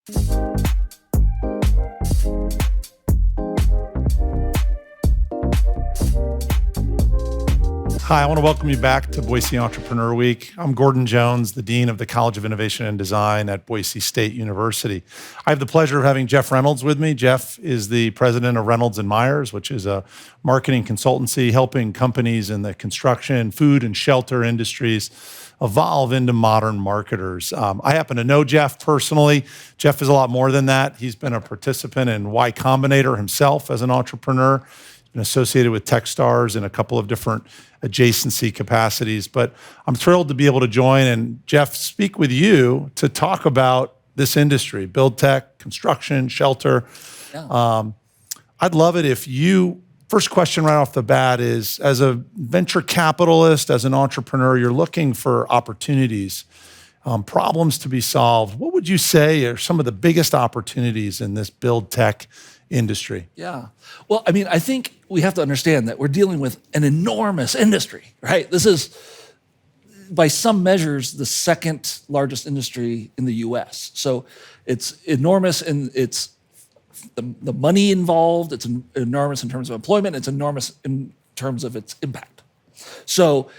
Hi, I want to welcome you back to Boise Entrepreneur Week. I'm Gordon Jones, the Dean of the College of Innovation and Design at Boise State University. I have the pleasure of having Jeff Reynolds with me. Jeff is the president of Reynolds+Myers, which is a marketing consultancy helping companies in the construction, food, and shelter industries evolve into modern marketers. I happen to know Jeff personally. Jeff is a lot more than that. He's been a participant in Y Combinator himself as an entrepreneur. He's been associated with Techstars in a couple of different adjacency capacities, but I'm thrilled to be able to join and Jeff speak with you to talk about this industry, build tech, construction, shelter. Yeah. I'd love it if you, first question right off the bat is, as a venture capitalist, as an entrepreneur, you're looking for opportunities, problems to be solved. What would you say are some of the biggest opportunities in this build tech industry? Yeah. Well, I mean, I think we have to understand that we're dealing with an enormous industry, right? This is, by some measures, the second largest industry in the US. So it's enormous and it's the money involved, it's enormous in terms of employment, it's enormous in terms of its impact. So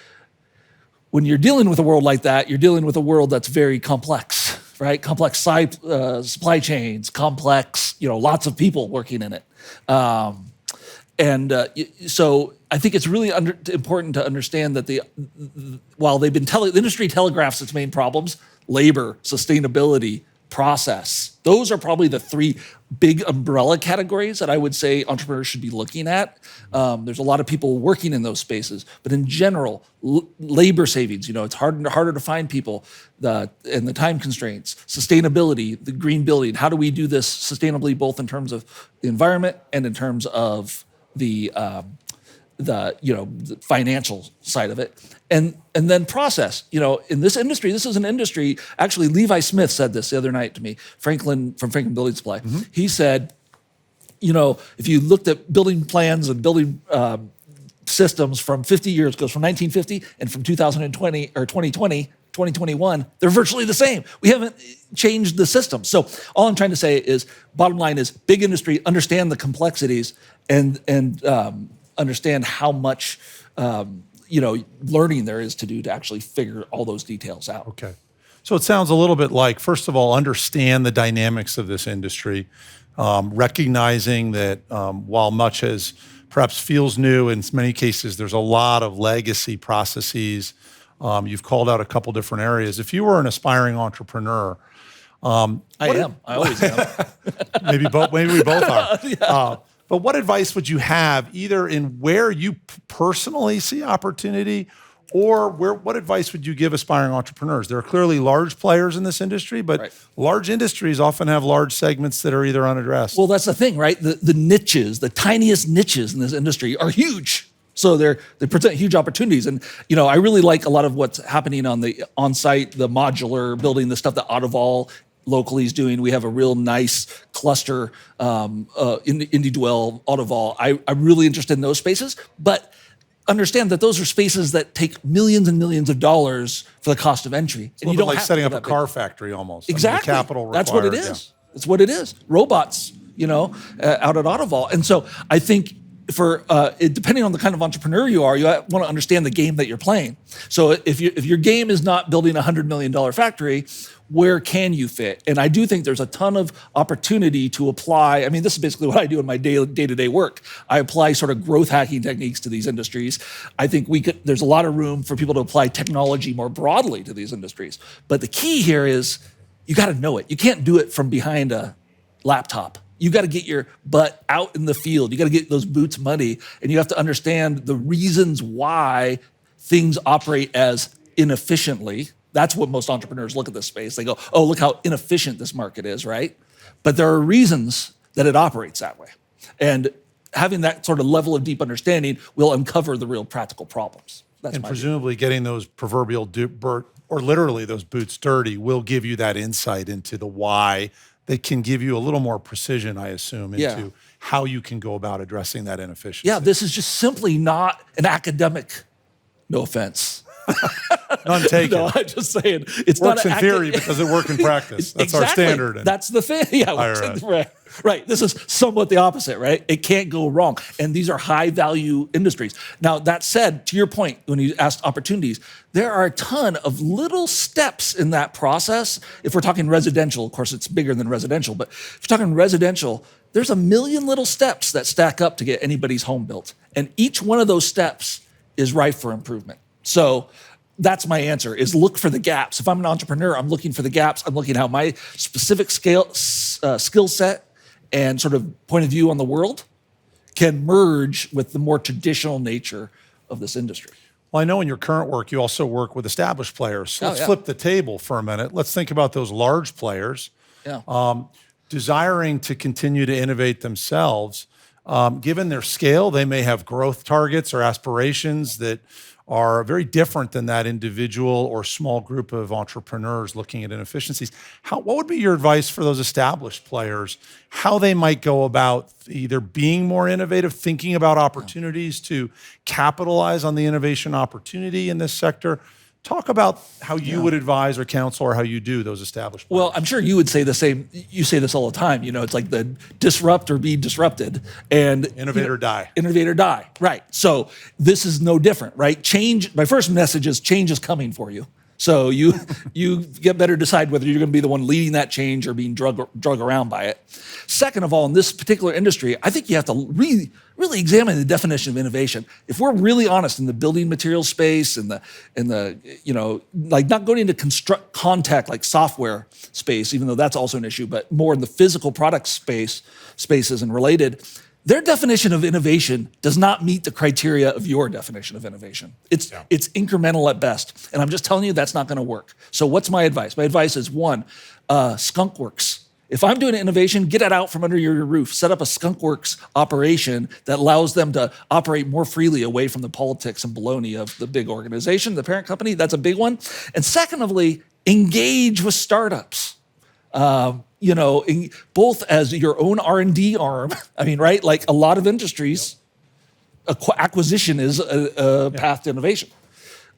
when you're dealing with a world like that, you're dealing with a world that's very complex, right? Complex supply chains, complex, lots of people working in it. So I think it's really important to understand that while they've been the industry telegraphs its main problems, labor, sustainability, process, those are probably the three big umbrella categories that I would say entrepreneurs should be looking at. There's a lot of people working in those spaces, but in general, labor savings, it's harder to find people, and the time constraints, sustainability, the green building. How do we do this sustainably, both in terms of the environment and in terms of the financial side of it, and then process. In this industry, this is an industry. Actually, Levi Smith said this the other night to me. Franklin from Franklin Building Supply. Mm-hmm. He said, if you looked at building plans and building systems from 50 years, goes from 1950 and from 2020 or 2021, they're virtually the same. We haven't changed the system. So all I'm trying to say is, bottom line is, big industry, understand the complexities and understand how much learning there is to do to actually figure all those details out. Okay. So it sounds a little bit like, first of all, understand the dynamics of this industry, recognizing that while much as perhaps feels new, in many cases there's a lot of legacy processes. You've called out a couple different areas. If you were an aspiring entrepreneur, I always am. Maybe we both are. Yeah. But what advice would you have, either in where you personally see opportunity, or what advice would you give aspiring entrepreneurs? There are clearly large players in this industry, but right. Large industries often have large segments that are either unaddressed. Well, that's the thing, right? The niches, the tiniest niches in this industry are huge. So they present huge opportunities. And, I really like a lot of what's happening on the on-site, the modular building, the stuff that Autovol locally is doing. We have a real nice cluster, IndieDwell, Autovol. I'm really interested in those spaces, but understand that those are spaces that take millions and millions of dollars for the cost of entry. It's a little bit like setting up a car factory almost. Exactly. The capital required. That's what it is. Yeah. That's what it is. Robots, out at Autovol. And so I think depending on the kind of entrepreneur you are, you want to understand the game that you're playing. So if your game is not building a $100 million factory, where can you fit? And I do think there's a ton of opportunity to apply. I mean, this is basically what I do in my day-to-day work. I apply sort of growth hacking techniques to these industries. I think there's a lot of room for people to apply technology more broadly to these industries. But the key here is you got to know it. You can't do it from behind a laptop. You got to get your butt out in the field. You got to get those boots muddy, and you have to understand the reasons why things operate as inefficiently. That's what most entrepreneurs look at this space. They go, oh, look how inefficient this market is, right? But there are reasons that it operates that way. And having that sort of level of deep understanding will uncover the real practical problems. And presumably getting those proverbial or literally those boots dirty will give you that insight into the why. That can give you a little more precision, I assume, into how you can go about addressing that inefficiency. Yeah, this is just simply not an academic, no offense. None taken. No, I'm just saying it's Works not in theory, but does it work in practice? That's our standard. That's the thing. Yeah, right. This is somewhat the opposite, right? It can't go wrong. And these are high value industries. Now, that said, to your point, when you asked opportunities, there are a ton of little steps in that process. If we're talking residential, of course, it's bigger than residential, but if you're talking residential, there's a million little steps that stack up to get anybody's home built. And each one of those steps is ripe for improvement. So that's my answer, is look for the gaps. If I'm an entrepreneur, I'm looking for the gaps. I'm looking at how my specific skill set and sort of point of view on the world can merge with the more traditional nature of this industry. Well, I know in your current work, you also work with established players. So let's flip the table for a minute. Let's think about those large players desiring to continue to innovate themselves. Given their scale, they may have growth targets or aspirations that are very different than that individual or small group of entrepreneurs looking at inefficiencies. What would be your advice for those established players, how they might go about either being more innovative, thinking about opportunities to capitalize on the innovation opportunity in this sector? Talk about how you would advise or counsel, or how you do those established players. Well, I'm sure you would say the same. You say this all the time. You know, it's like the disrupt or be disrupted, and innovate or die. Innovate or die. Right. So this is no different, right? Change. My first message is change is coming for you. So you get better decide whether you're going to be the one leading that change or being drug around by it. Second of all, in this particular industry, I think you have to really examine the definition of innovation. If we're really honest in the building materials space and the like not going into construct contact like software space, even though that's also an issue, but more in the physical product spaces and related. Their definition of innovation does not meet the criteria of your definition of innovation. It's incremental at best. And I'm just telling you that's not going to work. So what's my advice? My advice is one, skunk works. If I'm doing an innovation, get it out from under your roof. Set up a skunk works operation that allows them to operate more freely away from the politics and baloney of the big organization, the parent company. That's a big one. And secondly, engage with startups. Both as your own R&D arm. I mean, right? Like a lot of industries, acquisition is a path to innovation.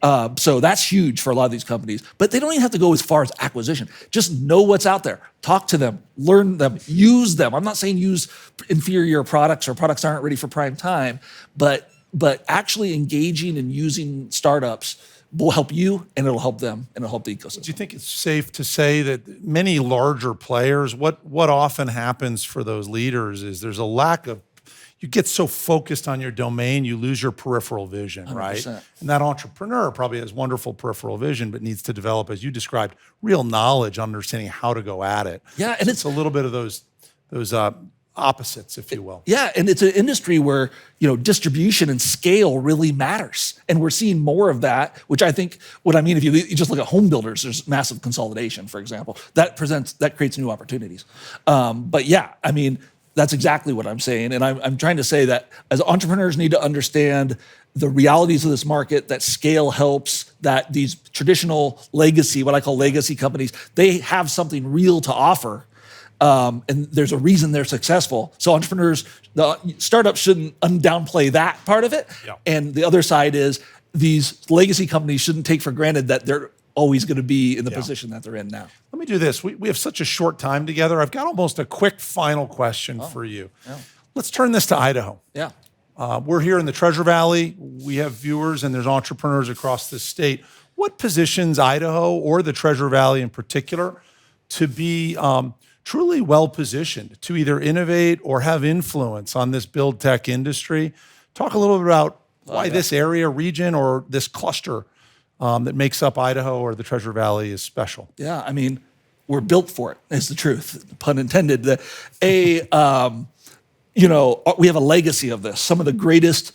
So that's huge for a lot of these companies. But they don't even have to go as far as acquisition. Just know what's out there. Talk to them. Learn them. Use them. I'm not saying use inferior products or products aren't ready for prime time, but actually engaging and using startups will help you, and it'll help them, and it'll help the ecosystem. Do you think it's safe to say that many larger players, what often happens for those leaders is there's a lack of, you get so focused on your domain, you lose your peripheral vision, 100%. right? And that entrepreneur probably has wonderful peripheral vision, but needs to develop, as you described, real knowledge, understanding how to go at it. Yeah, and it's a little bit of those opposites, if you will. Yeah, and it's an industry where distribution and scale really matters, and we're seeing more of that. Which I think, if you just look at home builders, there's massive consolidation, for example. That creates new opportunities. But yeah, I mean, that's exactly what I'm saying, and I'm trying to say that as entrepreneurs need to understand the realities of this market, that scale helps, that these traditional legacy, what I call legacy companies, they have something real to offer. And there's a reason they're successful. So entrepreneurs, the startups shouldn't downplay that part of it. Yeah. And the other side is these legacy companies shouldn't take for granted that they're always going to be in the position that they're in now. Let me do this. We have such a short time together. I've got almost a quick final question for you. Yeah. Let's turn this to Idaho. Yeah. We're here in the Treasure Valley. We have viewers and there's entrepreneurs across the state. What positions Idaho or the Treasure Valley in particular to be truly well-positioned to either innovate or have influence on this build tech industry? Talk a little bit about why this area, region, or this cluster that makes up Idaho or the Treasure Valley is special. Yeah, I mean, we're built for it, is the truth, pun intended. We have a legacy of this. Some of the greatest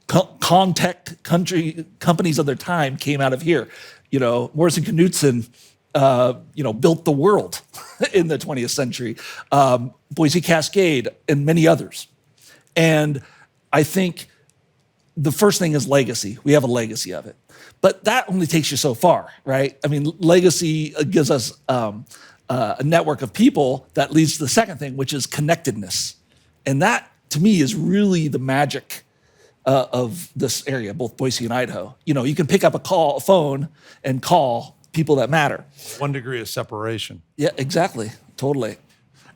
con-tech companies of their time came out of here. Morrison Knudsen, built the world in the 20th century, Boise Cascade, and many others. And I think the first thing is legacy. We have a legacy of it. But that only takes you so far, right? I mean, legacy gives us a network of people that leads to the second thing, which is connectedness. And that, to me, is really the magic of this area, both Boise and Idaho. You can pick up a phone and call people that matter. 1 degree of separation. Yeah, exactly. Totally.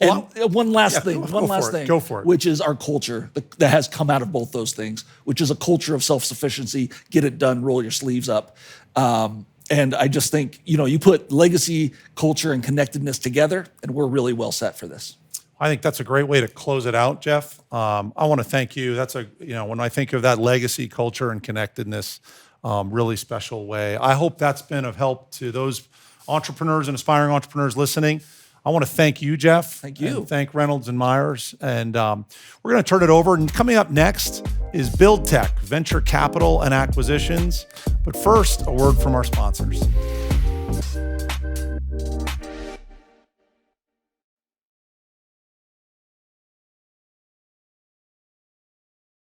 Well, And one last thing, Go for it. which is our culture that has come out of both those things, which is a culture of self-sufficiency, get it done, roll your sleeves up. And I just think, you put legacy, culture, and connectedness together, and we're really well set for this. I think that's a great way to close it out, Jeff. I want to thank you. That's when I think of that legacy, culture, and connectedness, really special way. I hope that's been of help to those entrepreneurs and aspiring entrepreneurs listening. I want to thank you, Jeff. Thank you. And thank Reynolds+Myers. And we're going to turn it over. And coming up next is Build Tech, Venture Capital and Acquisitions. But first, a word from our sponsors.